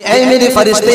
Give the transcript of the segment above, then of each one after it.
اے میرے فرشتے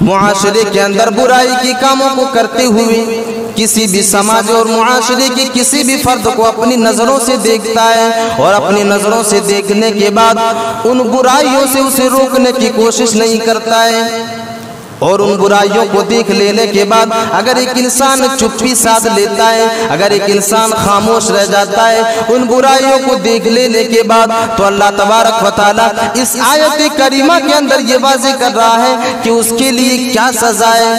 معاشرے کے اندر برائی کی کاموں کو کرتے ہوئے کسی بھی سماج اور معاشرے کے کسی بھی فرد کو اپنی نظروں سے دیکھتا ہے اور اپنی نظروں سے دیکھنے کے بعد ان برائیوں سے اسے روکنے کی کوشش نہیں کرتا ہے، اور ان برائیوں کو دیکھ لینے کے بعد اگر ایک انسان چپی سادھ لیتا ہے، اگر ایک انسان خاموش رہ جاتا ہے ان برائیوں کو دیکھ لینے کے بعد، تو اللہ تبارک و تعالیٰ اس آیت کریمہ کے اندر یہ واضح کر رہا ہے کہ اس کے لیے کیا سزا ہے۔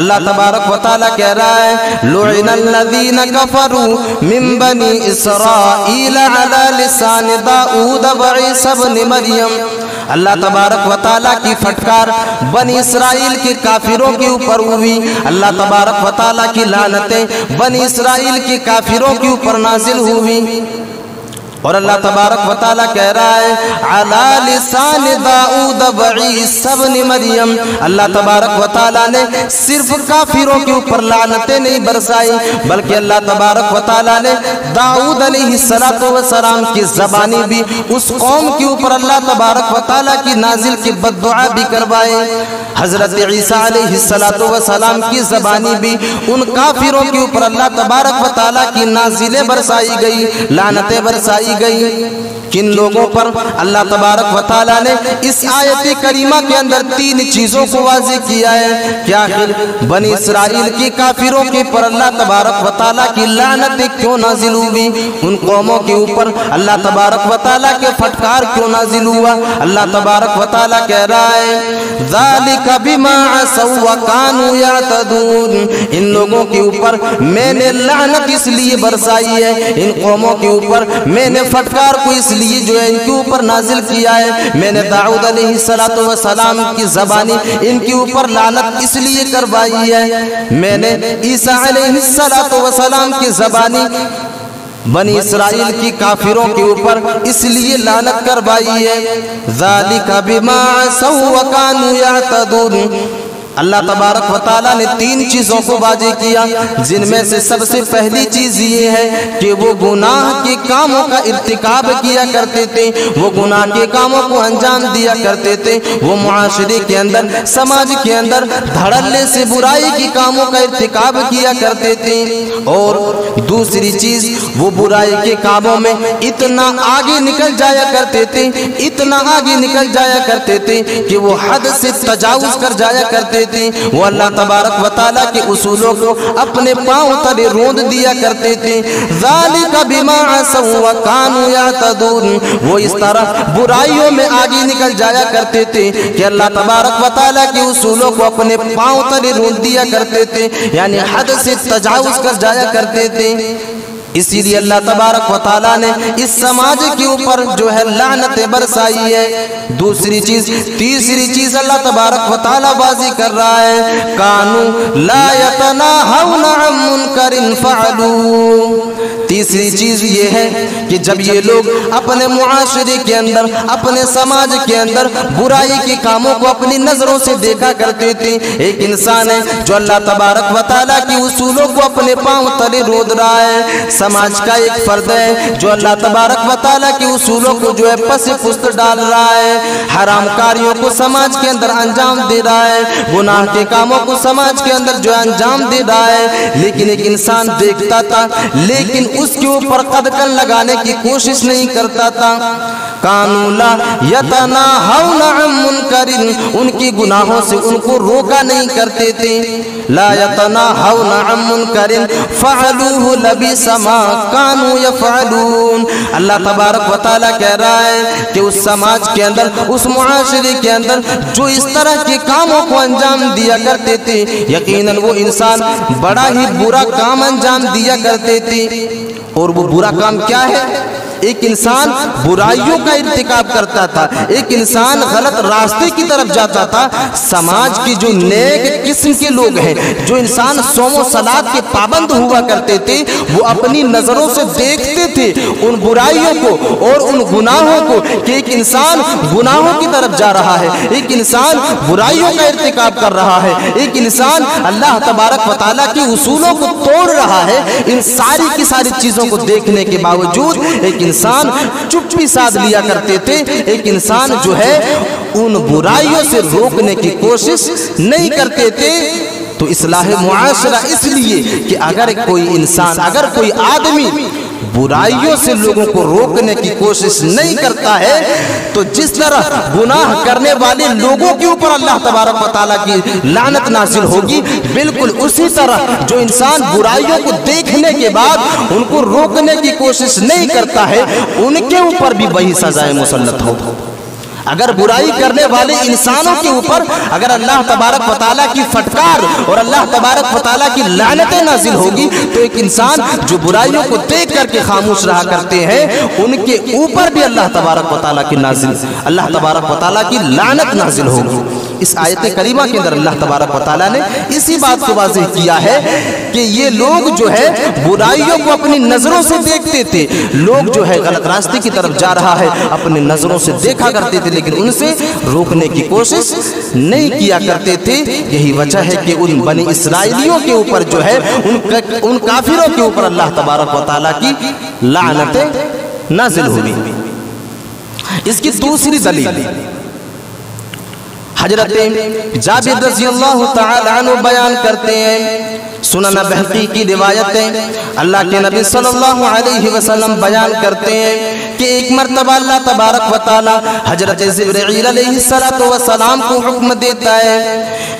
اللہ تبارک و تعالیٰ کہہ رہا ہے لعن الذین کفروا من بنی اسرائیل علی لسان داؤد وعیسی ابن مریم۔ اللہ تبارک و تعالیٰ کی پھٹکار بنی اسرائیل کے کافروں کے اوپر ہوئی، اللہ تبارک و تعالیٰ کی لعنتیں بنی اسرائیل کے کافروں کے اوپر نازل ہوئی، اور اللہ تبارک و تعالیٰ کہہ رہا ہے علی لسان داؤد وعیسی ابن مریم۔ اللہ تبارک و تعالیٰ نے صرف کافروں کے اوپر لعنتیں نہیں برسائی، بلکہ اللہ تبارک و تعالیٰ نے داؤد علیہ السلام کی زبانی بھی اس قوم کے اوپر اللہ تبارک و تعالیٰ کی نازل کی بد دعا بھی کروائے۔ حضرت عیسیٰ علیہ السلام کی زبانی بھی ان کافروں کے اوپر اللہ تبارک و تعالیٰ کی نازلیں برسائی گئی، لعنتیں برسائی گئی۔ کن لوگوں پر اللہ تبارک و تعالیٰ نے اس آیت کریمہ کے اندر تین چیزوں کو واضح کیا ہے کہ آخر بنی اسرائیل کی کافروں کے پر اللہ تبارک و تعالیٰ کی لعنتیں کیوں نازل ہوئی، ان قوموں کے اوپر اللہ تبارک و تعالیٰ کے پھٹکار کیوں نازل ہوا۔ اللہ تبارک و تعالیٰ کہہ رہا ہے ذالک بما عصوا وکانوا یعتدون، ان لوگوں کے اوپر میں نے لعنت اس لیے برسائی ہے، ان قوموں کے اوپر میں نے پھٹکار کو اس لیے جو ہے ان کے اوپر نازل کیا ہے، میں نے داؤد علیہ السلام کی زبانی ان کے اوپر لعنت اس لیے کروائی ہے، میں نے عیسیٰ علیہ السلام کی زبانی بنی اسرائیل کی کافروں کے اوپر اس لیے لعنت کروائی ہے۔ ذالک بما عصوا وکانوا یعتدون۔ اللہ تبارک و تعالیٰ نے تین چیزوں کو واضح کیا، جن میں سے سب سے پہلی چیز یہ ہے کہ وہ گناہ کے کاموں کا ارتکاب کیا کرتے تھے، وہ گناہ کے کاموں کو انجام دیا کرتے تھے، وہ معاشرے کے اندر سماج کے اندر دھڑلے سے برائی کے کاموں کا ارتکاب کیا کرتے تھے، اور دوسری چیز وہ برائی کے کاموں میں اتنا آگے نکل جایا کرتے تھے، اتنا آگے نکل جایا کرتے تھے کہ وہ حد سے تجاوز کر جایا کرتے تھے، وہ اللہ تبارک و تعالیٰ کے اصولوں کو اپنے پاؤں تلے روند دیا کرتے تھے۔ ذالک بما عصوا وکانوا یعتدون، وہ اس طرح برائیوں میں آگے نکل جایا کرتے تھے کہ اللہ تبارک و تعالیٰ کے اصولوں کو اپنے پاؤں تلے روند دیا کرتے تھے، یعنی حد سے تجاوز کر جایا کرتے تھے۔ اسی لیے اللہ تبارک و تعالیٰ نے اس سماج کے اوپر جو ہے لعنتیں برسائی ہے۔ دوسری چیز، تیسری چیز اللہ تبارک و تعالیٰ واضح کر رہا ہے کانوا لا یتناہون عن منکر فعلوہ۔ تیسری چیز یہ ہے کہ جب یہ لوگ اپنے معاشرے کے اندر، اپنے سماج کے اندر برائی کے کاموں کو اپنی نظروں سے دیکھا کرتے تھے، ایک انسان ہے جو اللہ تبارک و تعالیٰ کی اصولوں کو اپنے پاؤں تلے رود رہا ہے، سماج کا ایک فرد ہے جو اللہ تبارک و تعالیٰ کے اصولوں کو جو ہے پس پست ڈال رہا ہے، حرام کاریوں کو سماج کے اندر انجام دے رہا ہے، گناہ کے کاموں کو سماج کے اندر جو انجام دے رہا ہے، لیکن ایک انسان دیکھتا تھا لیکن اس کے اوپر قدقن لگانے کی کوشش نہیں کرتا تھا۔ کانوا لا یتناہون عن منکر، ان کی گناہوں سے ان کو روکا نہیں کرتے تھے۔ لا یتناہون عن منکر فعلوہ لبئس ما کانوا یفعلون۔ اللہ تبارک و تعالیٰ کہہ رہا ہے کہ اس سماج کے اندر، اس معاشرے کے اندر جو اس طرح کے کاموں کو انجام دیا کرتے تھے، یقیناً وہ انسان بڑا ہی برا کام انجام دیا کرتے تھے۔ اور وہ برا کام کیا ہے؟ ایک انسان برائیوں کا ارتکاب کرتا تھا، ایک انسان غلط راستے کی طرف جاتا تھا۔ سماج کی جو نیک قسم کے لوگ ہیں، جو انسان صوم و صلاۃ کے پابند ہوا کرتے تھے، وہ اپنی نظروں سے دیکھتے تھے ان برائیوں کو اور ان گناہوں کو کہ ایک انسان گناہوں کی طرف جا رہا ہے، ایک انسان برائیوں کا ارتکاب کر رہا ہے، ایک انسان اللہ تبارک و تعالیٰ کے اصولوں کو توڑ رہا ہے۔ ان ساری کی ساری چیزوں کو دیکھنے کے باوجود ایک انسان چپی سادھ لیا کرتے تھے، ایک انسان جو ہے ان برائیوں سے روکنے کی کوشش نہیں کرتے تھے۔ تو اصلاح معاشرہ اس لیے کہ اگر کوئی انسان، اگر کوئی آدمی برائیوں سے لوگوں کو روکنے کی کوشش نہیں کرتا ہے تو جس طرح گناہ کرنے والے لوگوں کے اوپر اللہ تبارک و تعالیٰ کی لعنت نازل ہوگی، بالکل اسی طرح جو انسان برائیوں کو دیکھنے کے بعد ان کو روکنے کی کوشش نہیں کرتا ہے ان کے اوپر بھی وہی سزائے مسلط ہو۔ اگر برائی کرنے والے انسانوں کے اوپر اگر اللہ تبارک و تعالیٰ کی فٹکار اور اللہ تبارک و تعالیٰ کی لعنتیں نازل ہوگی تو ایک انسان جو برائیوں کو دیکھ کر کے خاموش رہا کرتے ہیں ان کے اوپر بھی اللہ تبارک و تعالیٰ کی لعنت نازل ہوگی۔ اس آیت کریمہ کے اندر اللہ تبارک و تعالیٰ نے اسی بات کو واضح کیا ہے کہ یہ لوگ جو ہے برائیوں کو اپنی نظروں سے دیکھتے تھے، لوگ جو ہے غلط راستے کی طرف جا رہا ہے اپنی نظروں سے دیکھا کرتے تھے لیکن ان سے روکنے کی کوشش نہیں کیا کرتے تھے۔ یہی وجہ ہے کہ ان بنی اسرائیلیوں کے اوپر جو ہے ان کافروں کے اوپر اللہ تبارک و تعالیٰ کی لعنتیں نازل ہوئی۔ اس کی دوسری دلیل حضرت جابر رضی اللہ تعالی عنہ بیان کرتے ہیں، سنن بہقی کی روایتیں اللہ کے نبی صلی اللہ علیہ وسلم بیان کرتے ہیں کہ ایک مرتبہ اللہ تبارک و تعالی حضرت جبرائیل علیہ السلام کو حکم دیتا ہے،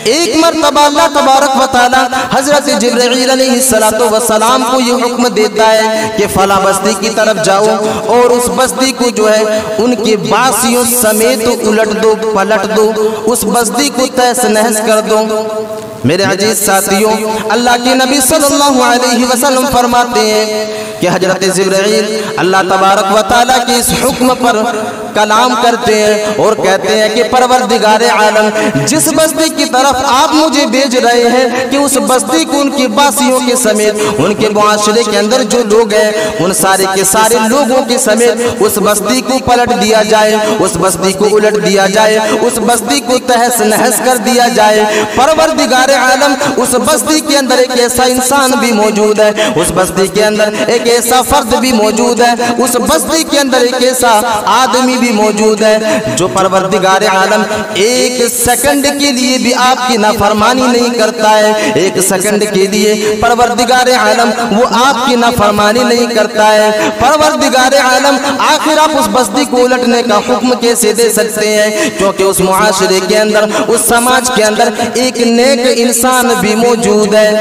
ایک مرتبہ اللہ تبارک و تعالی حضرت جبرائیل علیہ السلام کو یہ حکم دیتا ہے کہ فلاں بستی کی طرف جاؤ اور اس بستی کو جو ہے ان کے باسیوں سمیت الٹ دو، پلٹ دو، اس بستی کو تہس نہس کر دو۔ میرے عزیز ساتھیوں، اللہ کے نبی صلی اللہ علیہ وسلم فرماتے ہیں کہ حضرت جبرائیل اللہ تبارک و تعالیٰ کے اس حکم پر کلام کرتے ہیں اور کہتے ہیں کہ پروردگار عالم، جس بستی کی طرف آپ مجھے بھیج رہے ہیں کہ اس بستی کو ان کی باسیوں کے سمیت ان کے معاشرے کے اندر جو لوگ ہیں ان سارے کے سارے لوگوں کے سمیت اس بستی کو پلٹ دیا جائے، اس بستی کو الٹ دیا جائے، اس بستی کو تہس نہس کر دیا جائے۔ پروردگار عالم، اس بستی کے اندر ایک ایسا انسان بھی موجود ہے، اس بستی کے اندر ایک ایسا فرد بھی موجود ہے، اس بستی کے اندر ایک ایسا آدمی بھی موجود ہے جو پروردگار عالم ایک سیکنڈ کے لیے بھی آپ کی نافرمانی نہیں کرتا ہے، ایک سیکنڈ کے لیے پروردگار عالم وہ آپ کی نافرمانی نہیں کرتا ہے۔ پروردگار عالم آخر آپ اس بستی کو الٹنے کا حکم کیسے دے سکتے ہیں؟ کیونکہ اس معاشرے کے اندر، اس سماج کے اندر ایک نیک انسان بھی موجود ہے۔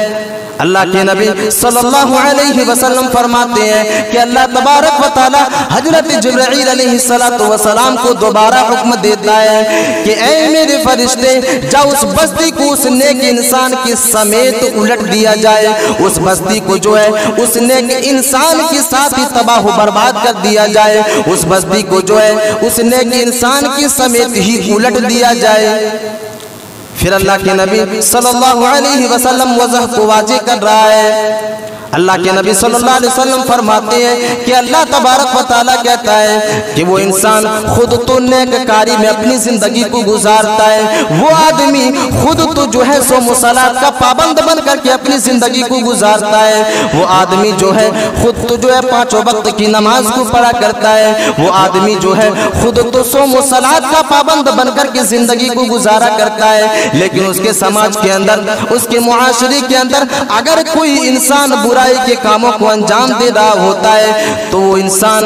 اللہ کے نبی صلی اللہ علیہ وسلم فرماتے ہیں کہ اللہ تبارک و تعالی حضرت جبرائیل علیہ السلام کو دوبارہ حکم دیتا ہے کہ اے میرے فرشتے، جاؤ اس بستی کو اس نیک انسان کے سمیت الٹ دیا جائے، اس بستی کو جو ہے اس نیک انسان کے ساتھ ہی تباہ و برباد کر دیا جائے، اس بستی کو جو ہے اس نیک انسان کے سمیت ہی الٹ دیا جائے۔ پھر اللہ کے نبی صلی اللہ علیہ وسلم وضح کو واضح کر رہا ہے۔ اللہ کے نبی صلی اللہ علیہ وسلم فرماتے ہیں کہ اللہ تبارک و تعالیٰ کہتا ہے کہ وہ انسان خود تو نیک کاری میں اپنی زندگی کو گزارتا ہے، وہ آدمی خود تو جو ہے سو مصلات کا پابند بن کر کے اپنی زندگی کو گزارتا ہے، وہ آدمی جو ہے خود تو جو ہے 5 وقت کی نماز کو پڑھا کرتا ہے، وہ آدمی جو ہے خود تو سو مصلات کا پابند بن کر کے زندگی کو گزارا کرتا ہے، لیکن اس کے سماج کے اندر، اس کے معاشرے کے اندر اگر کوئی انسان برائی کے کاموں کو انجام دے رہا ہوتا ہے تو وہ انسان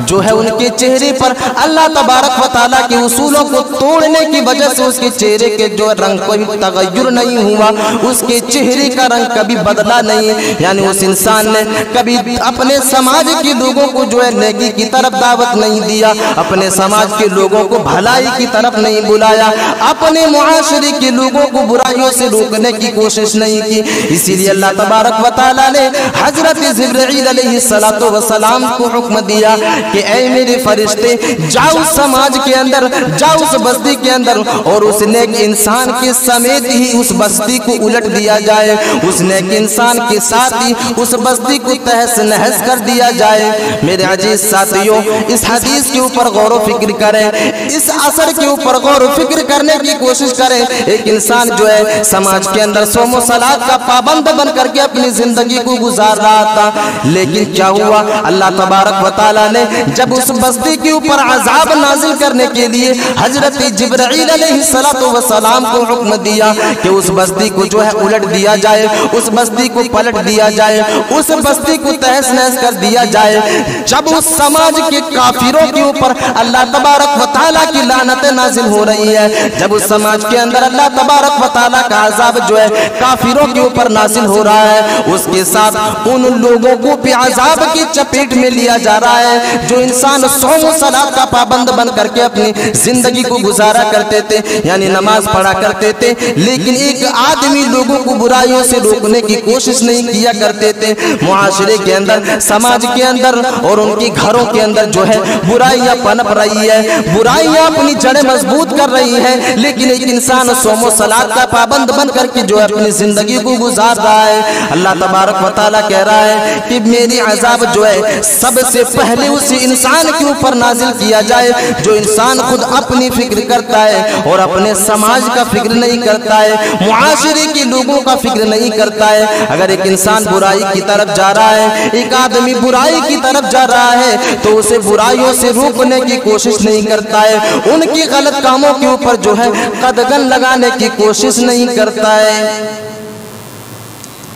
جو ہے ان کے چہرے پر اللہ تبارک و تعالیٰ کے اصولوں کو توڑنے کی وجہ سے اس کے چہرے کے جو رنگ کوئی تغیر نہیں ہوا، اس کے چہرے کا رنگ کبھی بدلا نہیں، یعنی اس انسان نے کبھی اپنے سماج کے لوگوں کو جو ہے نیکی کی طرف دعوت نہیں دیا، اپنے سماج کے لوگوں کو بھلائی کی طرف نہیں بلایا، اپنے معاشرے کے لوگوں کو برائیوں سے روکنے کی کوشش نہیں کی۔ اسی لیے اللہ تبارک و تعالیٰ نے حضرت جبرائیل علیہ السلام کو حکم دیا کہ اے میرے فرشتے، جاؤ سماج کے اندر، جاؤ اس بستی کے اندر اور اس نیک انسان کے سمیت ہی اس بستی کو الٹ دیا جائے، اس نیک انسان کے ساتھ ہی اس بستی کو تہس نہس کر دیا جائے۔ میرے عزیز ساتھیوں، اس حدیث کے اوپر غور و فکر کریں، اس اثر کے اوپر غور و فکر کرنے کی کوشش کریں۔ ایک انسان جو ہے سماج کے اندر 100 صلات کا پابند بن کر کے اپنی زندگی کو گزار رہا تھا، لیکن کیا ہوا؟ اللہ تبارک و تعالیٰ نے جب اس بستی کے اوپر عذاب نازل کرنے کے لیے حضرت جبرائیل علیہ السلام کو حکم دیا کہ اس بستی کو جو ہے الٹ دیا جائے، اس بستی کو پلٹ دیا جائے، اس بستی کو تہس نہس کر دیا جائے۔ جب اس سماج کے کافروں کے اوپر اللہ تبارک و تعالیٰ کی لعنتیں نازل ہو رہی ہے، جب اس سماج کے اندر اللہ تبارک و تعالیٰ کا عذاب جو ہے کافروں کے اوپر نازل ہو رہا ہے، اس کے ساتھ ان لوگوں کو بھی عذاب کی چپیٹ میں لیا جا رہا ہے جو انسان صوم و صلاۃ کا پابند بن کر کے اپنی زندگی کو گزارا کرتے تھے، یعنی نماز پڑھا کرتے تھے، لیکن ایک آدمی لوگوں کو برائیوں سے روکنے کی کوشش نہیں کیا کرتے تھے۔ معاشرے کے اندر، سماج کے اندر اور ان کے گھروں کے اندر جو ہے برائیاں پنپ رہی ہے، برائیاں اپنی جڑیں مضبوط کر رہی ہیں، لیکن ایک انسان صوم و صلاۃ کا پابند بن کر کے جو ہے اپنی زندگی کو گزار رہا ہے۔ اللہ تبارک و تعالیٰ کہہ رہا ہے کہ میری عذاب جو ہے سب سے پہلے اسی انسان کے اوپر نازل کیا جائے جو انسان خود اپنی فکر کرتا ہے اور اپنے سماج کا فکر نہیں کرتا ہے، معاشرے کے لوگوں کا فکر نہیں کرتا ہے۔ اگر ایک انسان برائی کی طرف جا رہا ہے، ایک آدمی برائی کی طرف جا رہا ہے، تو اسے برائیوں سے روکنے کی کوشش نہیں کرتا ہے، ان کی غلط کاموں کے اوپر جو ہے قدغن لگانے کی کوشش نہیں کرتا ہے۔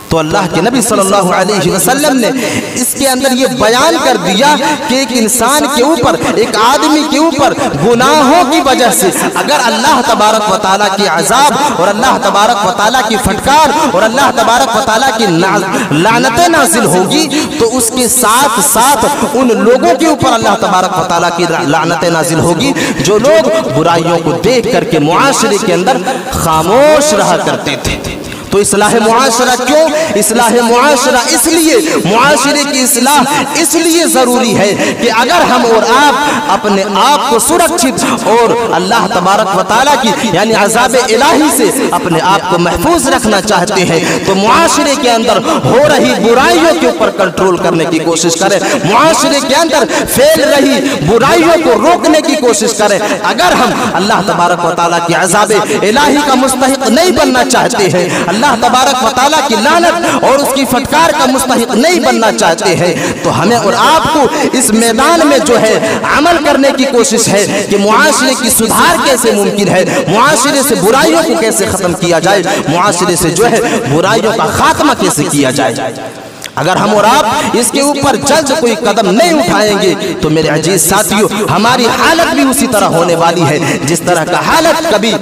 تو اللہ کے نبی صلی اللہ علیہ وسلم نے اس کے اندر یہ بیان کر دیا کہ ایک انسان کے اوپر، ایک آدمی کے اوپر گناہوں کی وجہ سے اگر اللہ تبارک و تعالیٰ کی عذاب اور اللہ تبارک و تعالیٰ کی پھٹکار اور اللہ تبارک و تعالیٰ کی لعنتیں نازل ہوگی، تو اس کے ساتھ ساتھ ان لوگوں کے اوپر اللہ تبارک و تعالیٰ کی لعنتیں نازل ہوگی جو لوگ برائیوں کو دیکھ کر کے معاشرے کے اندر خاموش رہا کرتے تھے۔ تو اصلاح معاشرہ کیوں؟ اصلاح معاشرہ اس لیے، معاشرے کی اصلاح اس لیے ضروری ہے کہ اگر ہم اور آپ اپنے آپ کو سرکشت اور اللہ تبارک و تعالیٰ کی یعنی عذاب الہی سے اپنے آپ کو محفوظ رکھنا چاہتے ہیں تو معاشرے کے اندر ہو رہی برائیوں کے اوپر کنٹرول کرنے کی کوشش کریں، معاشرے کے اندر پھیل رہی برائیوں کو روکنے کی کوشش کریں۔ اگر ہم اللہ تبارک و تعالیٰ کی عذاب الہی کا مستحق نہیں بننا چاہتے ہیں، اللہ تبارک و تعالیٰ کی لعنت اور اس کی پھٹکار کا مستحق نہیں بننا چاہتے ہیں، تو ہمیں اور آپ کو اس میدان میں جو ہے عمل کرنے کی کوشش ہے کہ معاشرے کی سدھار کیسے ممکن ہے، معاشرے سے برائیوں کو کیسے ختم کیا جائے، معاشرے سے جو ہے برائیوں کا خاتمہ کیسے کیا جائے۔ اگر ہم اور آپ اس کے اوپر جلد کوئی قدم نہیں اٹھائیں گے تو میرے عزیز ساتھیوں ہماری حالت بھی اسی طرح ہونے والی ہے جس طرح کا حالت کبھی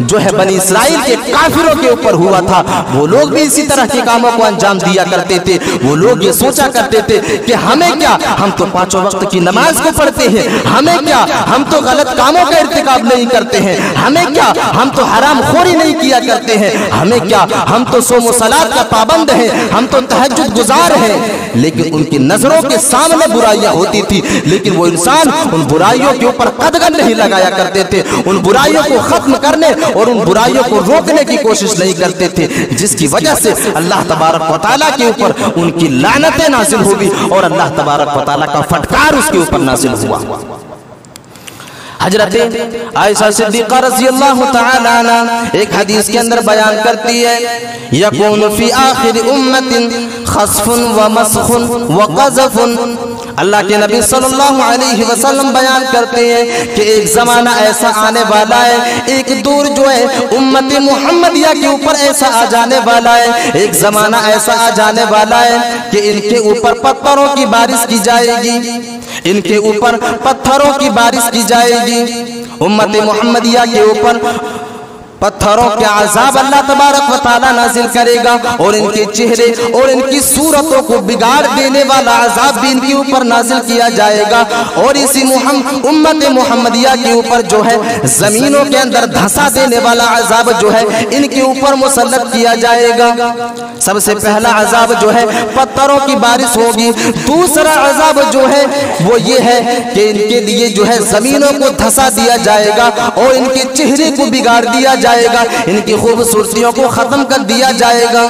جو ہے بنی اسرائیل کے کافروں کے اوپر ہوا تھا۔ وہ لوگ بھی اسی طرح کے کاموں کو انجام دیا کرتے تھے، وہ لوگ یہ سوچا کرتے تھے کہ ہمیں کیا، ہم تو پانچوں وقت کی نماز کو پڑھتے ہیں، ہمیں کیا، ہم تو غلط کاموں کا ارتکاب نہیں کرتے ہیں، ہمیں کیا، ہم تو حرام خوری نہیں کیا کرتے ہیں، ہمیں کیا، ہم تو صوم و صلاۃ کا پابند ہیں، ہم تو تہجد گزار ہیں۔ لیکن ان کی نظروں کے سامنے برائیاں ہوتی تھی، لیکن وہ انسان ان برائیوں کے اوپر قدغن نہیں لگایا کرتے تھے، ان برائیوں کو ختم کرنے اور ان برائیوں کو روکنے کی کوشش نہیں کرتے تھے، جس کی وجہ سے اللہ تبارک و تعالیٰ کے اوپر ان کی لعنتیں نازل ہوئی اور اللہ تبارک و تعالیٰ کا پھٹکار اس کے اوپر نازل ہوا۔ حضرت عائشہ صدیقہ رضی اللہ تعالی عنہ ایک حدیث کے اندر بیان کرتی ہے، یکون فی آخر امت خسف و مسخ و قذف۔ اللہ کے نبی صلی اللہ علیہ وسلم بیان کرتے ہیں کہ ایک زمانہ ایسا آنے والا ہے، ایک دور جو ہے امت محمدیہ کے اوپر ایسا آ جانے والا ہے، ایک زمانہ ایسا آ جانے والا ہے کہ ان کے اوپر پتھروں کی بارش کی جائے گی، ان کے اوپر پتھروں کی بارش کی جائے گی، امت محمدیہ کے اوپر پتھروں کے عذاب اللہ تبارک و تعالیٰ نازل کرے گا اور ان کے چہرے اور ان کی صورتوں کو بگاڑ دینے والا عذاب بھی ان کے اوپر نازل کیا جائے گا، اور اسی امت محمدیہ کے اوپر جو ہے زمینوں کے اندر دھسا دینے والا عذاب جو ہے ان کے اوپر مسلط کیا جائے گا۔ سب سے پہلا عذاب جو ہے پتھروں کی بارش ہوگی، دوسرا عذاب جو ہے وہ یہ ہے کہ ان کے لیے جو ہے زمینوں کو دھسا دیا جائے گا اور ان کے چہرے کو بگاڑ دیا جائے گا، ان کی خوبصورتیوں کو ختم کر دیا جائے گا۔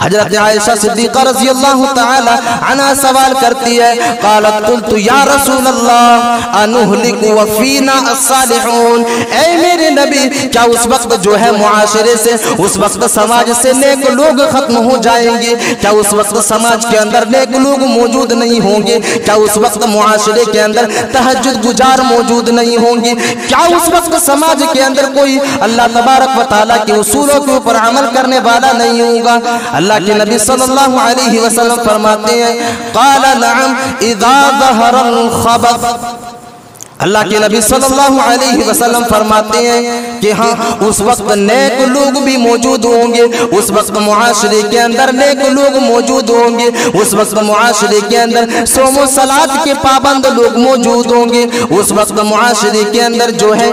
حضرت عائشہ صدیقہ رضی اللہ تعالی عنہ سوال کرتی ہے، قالت قلت یا رسول اللہ انہلک وفینا الصالحون، اے میرے نبی کیا اس وقت جو ہے معاشرے سے، اس وقت سماج سے نیک لوگ ختم ہو جائیں گے؟ کیا اس وقت سماج کے اندر نیک لوگ موجود نہیں ہوں گے؟ کیا اس وقت معاشرے کے اندر تہجد گزار موجود نہیں ہوں گے؟ کیا اس وقت سماج کے اندر کوئی اللہ تبارک و تعالیٰ کے اصولوں کے اوپر عمل کرنے والا نہیں ہوگا؟ اللہ کے نبی صلی اللہ علیہ وسلم فرماتے ہیں، قال نعم اذا ظہر الخبث، اللہ کے نبی صلی اللہ علیہ وسلم فرماتے ہیں کہ ہاں اس وقت نیک لوگ بھی موجود ہوں گے، اس وقت معاشرے کے اندر نیک لوگ موجود ہوں گے، اس وقت معاشرے کے اندر صوم و صلاۃ کے پابند لوگ موجود ہوں گے، اس وقت معاشرے کے اندر جو ہے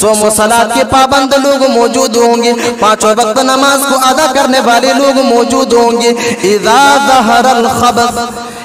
صوم و صلاۃ کے پابند لوگ موجود ہوں گے، پانچوں وقت نماز کو ادا کرنے والے لوگ موجود ہوں گے۔ اذا ظہر الخبث،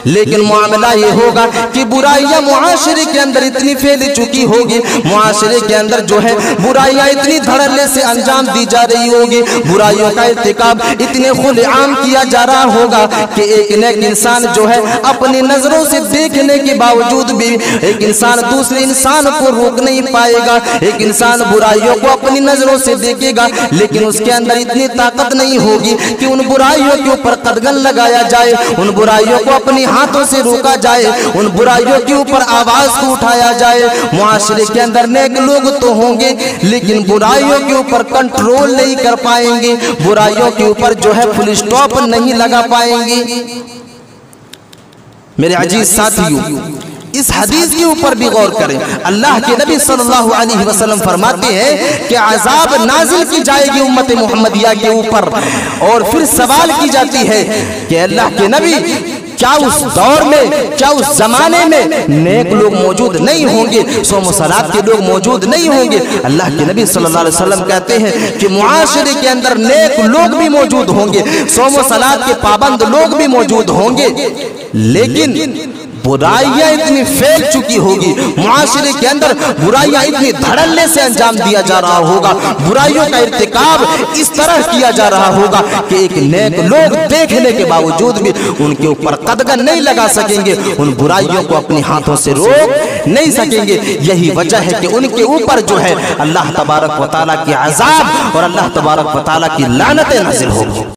لیکن معاملہ یہ ہوگا کہ برائیاں معاشرے کے اندر اتنی پھیل چکی ہوگی، معاشرے کے اندر جو ہے برائیاں اتنی دھڑلے سے انجام دی جا رہی ہوگی، برائیوں کا ارتکاب اتنے کھلے عام کیا جا رہا ہوگا کہ ایک نیک انسان جو ہے اپنی نظروں سے دیکھنے کے باوجود بھی ایک انسان دوسرے انسان کو روک نہیں پائے گا، ایک انسان برائیوں کو اپنی نظروں سے دیکھے گا لیکن اس کے اندر اتنی طاقت نہیں ہوگی کہ ان برائیوں کے اوپر قدغن لگایا جائے، ان برائیوں کو اپنی ہاتھوں سے روکا جائے، ان برائیوں کے اوپر آواز کو اٹھایا جائے۔ معاشرے کے اندر نیک لوگ تو ہوں گے لیکن برائیوں کے اوپر کنٹرول نہیں کر پائیں گے، برائیوں کے اوپر جو ہے فل سٹاپ نہیں لگا پائیں گے۔ میرے عزیز ساتھیوں، اس حدیث کے اوپر بھی غور کریں۔ اللہ کے نبی صلی اللہ علیہ وسلم فرماتے ہیں کہ عذاب نازل کی جائے گی امت محمدیہ کے اوپر، اور پھر سوال کی جاتی ہے کہ اللہ کے نبی کیا اس دور میں، کیا اس زمانے میں نیک لوگ موجود نہیں ہوں گے، صوم و صلاۃ کے لوگ موجود نہیں ہوں گے؟ اللہ کے نبی صلی اللہ علیہ وسلم کہتے ہیں کہ معاشرے کے اندر نیک لوگ بھی موجود ہوں گے، صوم و صلاۃ کے پابند لوگ بھی موجود ہوں گے، لیکن برائیاں اتنی پھیل چکی ہوگی، معاشرے کے اندر برائیاں اتنی دھڑلے سے انجام دیا جا رہا ہوگا، برائیوں کا ارتکاب اس طرح کیا جا رہا ہوگا کہ ایک نیک لوگ دیکھنے کے باوجود بھی ان کے اوپر قدغن نہیں لگا سکیں گے، ان برائیوں کو اپنی ہاتھوں سے روک نہیں سکیں گے۔ یہی وجہ ہے کہ ان کے اوپر جو ہے اللہ تبارک و تعالیٰ کی عذاب اور اللہ تبارک و تعالیٰ کی لعنتیں نازل ہوگی۔